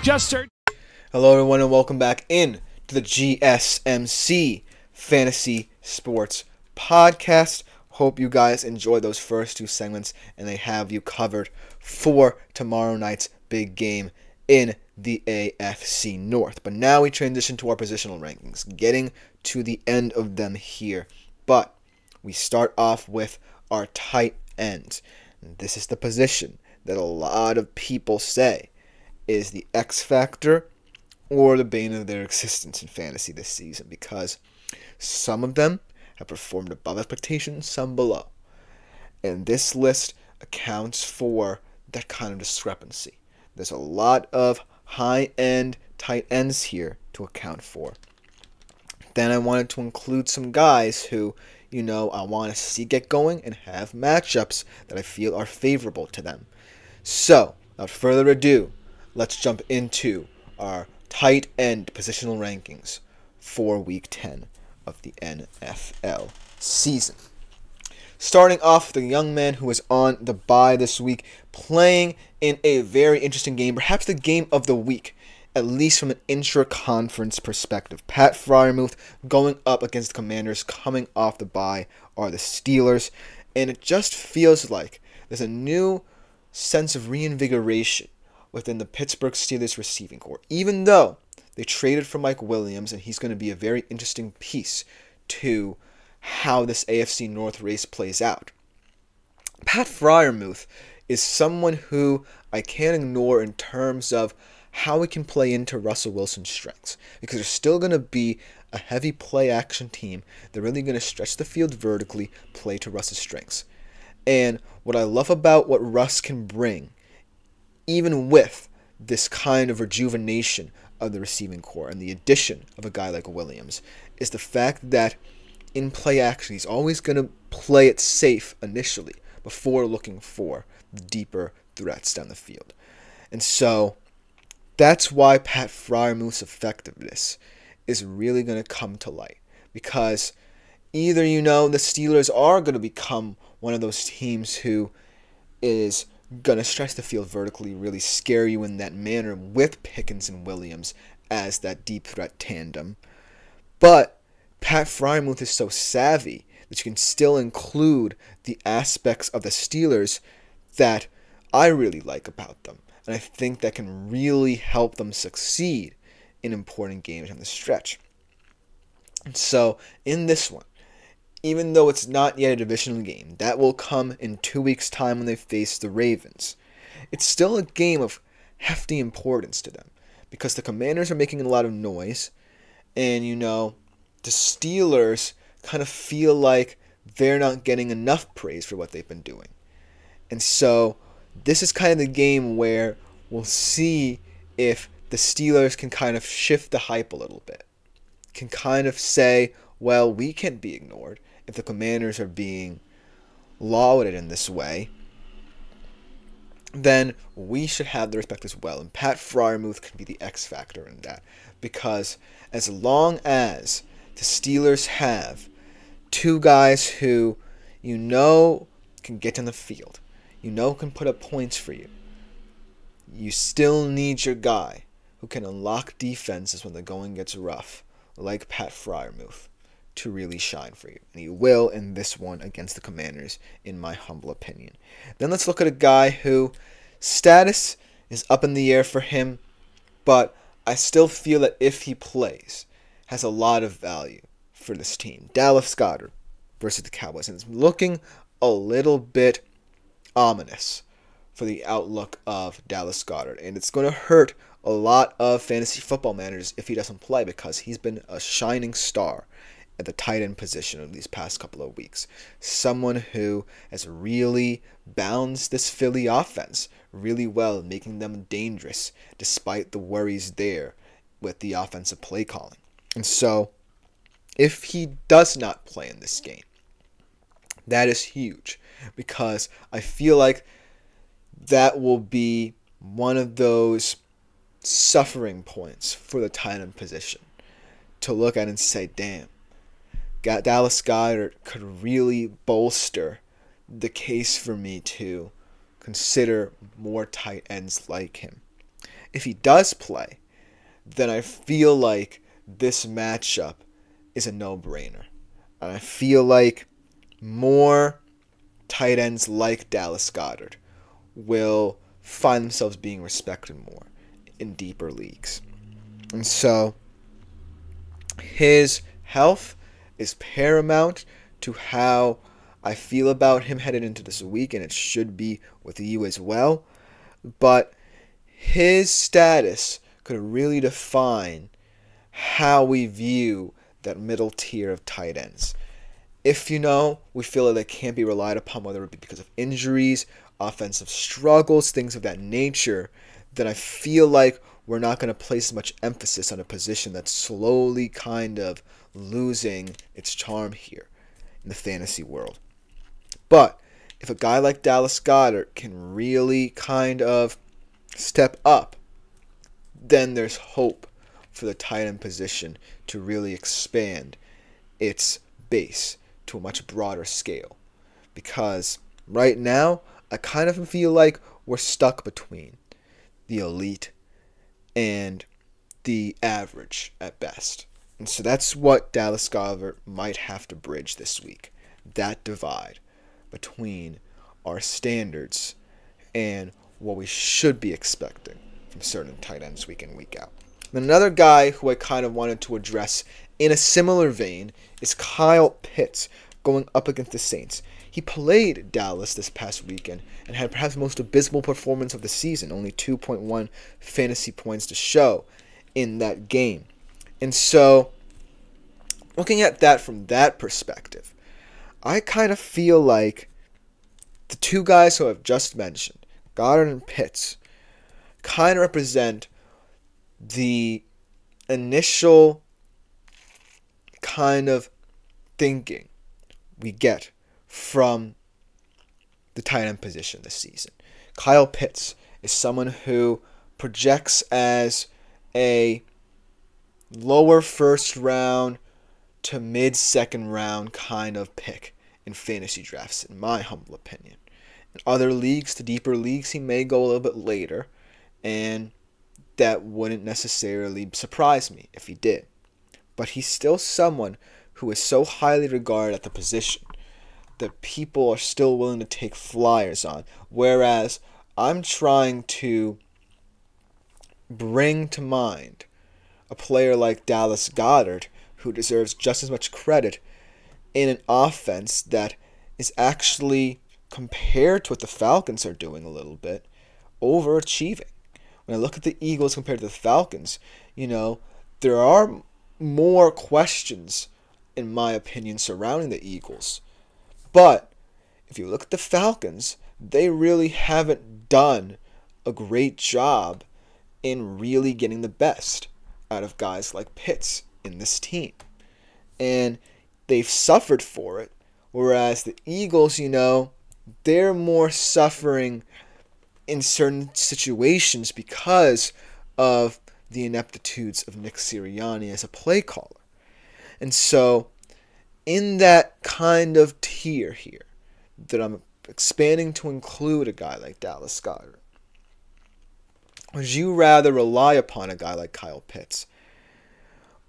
Just search. Hello everyone and welcome back in to the GSMC Fantasy Sports Podcast. Hope you guys enjoyed those first two segments and they have you covered for tomorrow night's big game in the AFC North. But now we transition to our positional rankings, getting to the end of them here. But we start off with our tight ends. And this is the position that a lot of people say is the X factor or the bane of their existence in fantasy this season, because some of them have performed above expectations, some below. And this list accounts for that kind of discrepancy. There's a lot of high-end tight ends here to account for. Then I wanted to include some guys who, I want to see get going and have matchups that I feel are favorable to them. So, without further ado, let's jump into our tight end positional rankings for Week 10 of the NFL season. Starting off, the young man who is on the bye this week, playing in a very interesting game, perhaps the game of the week, at least from an intra-conference perspective. Pat Freiermuth going up against the Commanders coming off the bye are the Steelers, and it just feels like there's a new sense of reinvigoration within the Pittsburgh Steelers receiving corps, even though they traded for Mike Williams, and he's going to be a very interesting piece to how this AFC North race plays out. Pat Freiermuth is someone who I can't ignore in terms of how he can play into Russell Wilson's strengths, because they're still going to be a heavy play-action team. They're really going to stretch the field vertically, play to Russ's strengths. And what I love about what Russ can bring, even with this kind of rejuvenation of the receiving corps and the addition of a guy like Williams, is the fact that in play action, he's always going to play it safe initially before looking for the deeper threats down the field. And so that's why Pat Freiermuth's effectiveness is really going to come to light, because either the Steelers are going to become one of those teams who is going to stretch the field vertically, really scare you in that manner with Pickens and Williams as that deep threat tandem. But Pat Freiermuth is so savvy that you can still include the aspects of the Steelers that I really like about them. And I think that can really help them succeed in important games on the stretch. And so in this one, even though it's not yet a divisional game, that will come in 2 weeks' time when they face the Ravens, it's still a game of hefty importance to them, because the Commanders are making a lot of noise, and the Steelers kind of feel like they're not getting enough praise for what they've been doing. And so this is kind of the game where we'll see if the Steelers can kind of shift the hype a little bit, can kind of say, well, we can't be ignored. If the Commanders are being lauded in this way, then we should have the respect as well. And Pat Freiermuth can be the X factor in that, because as long as the Steelers have two guys who can get in the field, can put up points for you, you still need your guy who can unlock defenses when the going gets rough, like Pat Freiermuth, to really shine for you. And he will in this one against the Commanders, in my humble opinion. Then let's look at a guy who status is up in the air for him, but I still feel that if he plays, has a lot of value for this team. Dallas Goedert versus the Cowboys. And it's looking a little bit ominous for the outlook of Dallas Goedert. And it's going to hurt a lot of fantasy football managers if he doesn't play, because he's been a shining star at the tight end position in these past couple of weeks. Someone who has really balanced this Philly offense really well, making them dangerous despite the worries there with the offensive play calling. And so if he does not play in this game, that is huge, because I feel like that will be one of those suffering points for the tight end position to look at and say, damn, Dallas Goedert could really bolster the case for me to consider more tight ends like him. if he does play, then I feel like this matchup is a no-brainer. And I feel like more tight ends like Dallas Goedert will find themselves being respected more in deeper leagues. And so his health is paramount to how I feel about him headed into this week, and it should be with you as well. But his status could really define how we view that middle tier of tight ends. If we feel that they can't be relied upon, whether it be because of injuries, offensive struggles, things of that nature, then I feel like we're not going to place much emphasis on a position that's slowly kind of losing its charm here in the fantasy world. But if a guy like Dallas Goedert can really kind of step up, then there's hope for the tight end position to really expand its base to a much broader scale. Because right now, I kind of feel like we're stuck between the elite and the average at best. And so that's what Dallas Goedert might have to bridge this week. That divide between our standards and what we should be expecting from certain tight ends week in, week out. And another guy who I kind of wanted to address in a similar vein is Kyle Pitts going up against the Saints. He played Dallas this past weekend and had perhaps the most abysmal performance of the season, only 2.1 fantasy points to show in that game. And so, looking at that from that perspective, I kind of feel like the two guys who I've just mentioned, Goddard and Pitts, kind of represent the initial kind of thinking we get from the tight end position this season. Kyle Pitts is someone who projects as a lower first round to mid second round kind of pick in fantasy drafts, in my humble opinion. In other leagues, the deeper leagues, he may go a little bit later, and that wouldn't necessarily surprise me if he did. But he's still someone who is so highly regarded at the position that people are still willing to take flyers on. Whereas I'm trying to bring to mind a player like Dallas Goedert, who deserves just as much credit in an offense that is actually, compared to what the Falcons are doing a little bit, overachieving. When I look at the Eagles compared to the Falcons, there are more questions, in my opinion, surrounding the Eagles. But if you look at the Falcons, they really haven't done a great job in really getting the best out of guys like Pitts in this team. And they've suffered for it, whereas the Eagles, they're more suffering in certain situations because of the ineptitudes of Nick Sirianni as a play caller. And so, in that kind of tier here, that I'm expanding to include a guy like Dallas Goedert, would you rather rely upon a guy like Kyle Pitts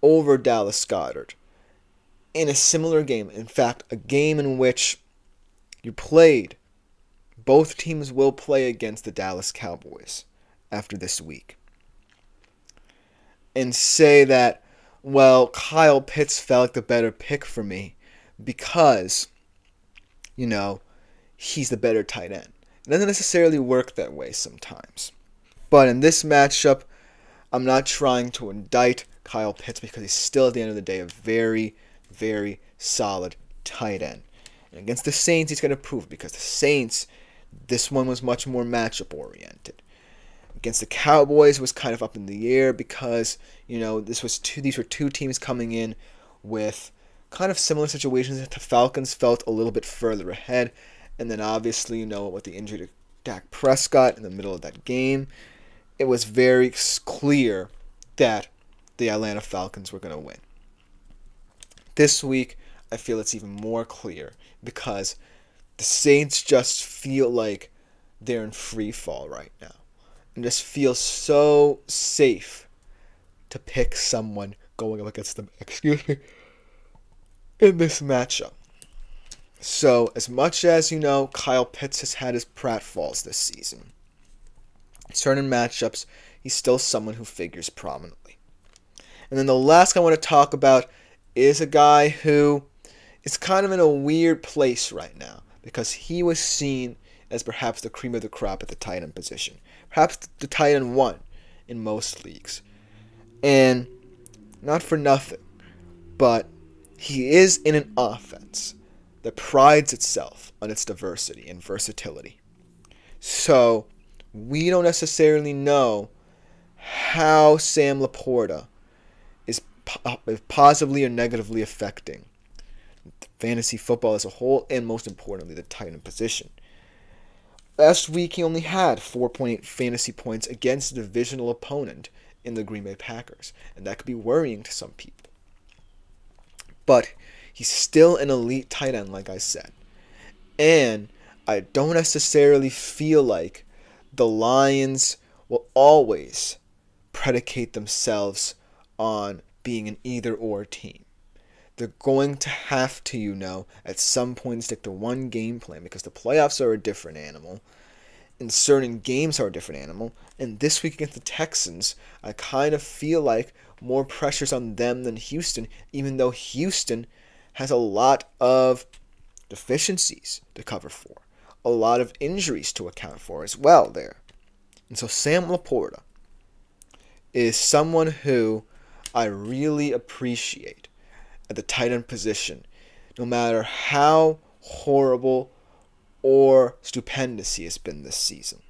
over Dallas Goedert in a similar game? In fact, a game in which both teams will play against the Dallas Cowboys after this week, and say that, well, Kyle Pitts felt like the better pick for me because, he's the better tight end. It doesn't necessarily work that way sometimes. But in this matchup, I'm not trying to indict Kyle Pitts because he's still, at the end of the day, a very, very solid tight end. And against the Saints, he's going to prove, because the Saints, this one was much more matchup oriented. Against the Cowboys, it was kind of up in the air because, these were two teams coming in with kind of similar situations. The Falcons felt a little bit further ahead. And then obviously, with the injury to Dak Prescott in the middle of that game, it was very clear that the Atlanta Falcons were going to win. This week, I feel it's even more clear because the Saints just feel like they're in free fall right now. and just feel so safe to pick someone going up against them, in this matchup. So, as much as Kyle Pitts has had his pratfalls this season, in certain matchups, he's still someone who figures prominently. And then the last guy I want to talk about is a guy who is kind of in a weird place right now, because he was seen as perhaps the cream of the crop at the tight end position. Perhaps the tight end one in most leagues. And not for nothing, but he is in an offense that prides itself on its diversity and versatility. So, we don't necessarily know how Sam Laporta is positively or negatively affecting fantasy football as a whole, and most importantly, the tight end position. Last week, he only had 4.8 fantasy points against a divisional opponent in the Green Bay Packers, and that could be worrying to some people. But he's still an elite tight end, like I said. And I don't necessarily feel like the Lions will always predicate themselves on being an either-or team. They're going to have to, at some point stick to one game plan, because the playoffs are a different animal, and certain games are a different animal. And this week against the Texans, I kind of feel like more pressure's on them than Houston, even though Houston has a lot of deficiencies to cover for, a lot of injuries to account for as well there. And so Sam Laporta is someone who I really appreciate at the tight end position, no matter how horrible or stupendous he has been this season.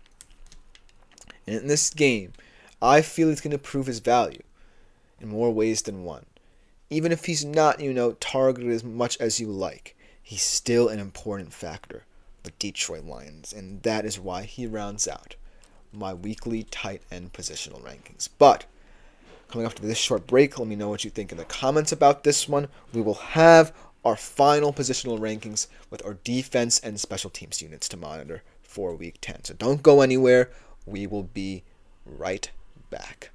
And in this game, I feel he's going to prove his value in more ways than one. Even if he's not, targeted as much as you like, he's still an important factor for Detroit Lions, and that is why he rounds out my weekly tight end positional rankings. But coming after this short break, let me know what you think in the comments about this one. We will have our final positional rankings with our defense and special teams units to monitor for Week 10. So don't go anywhere. We will be right back.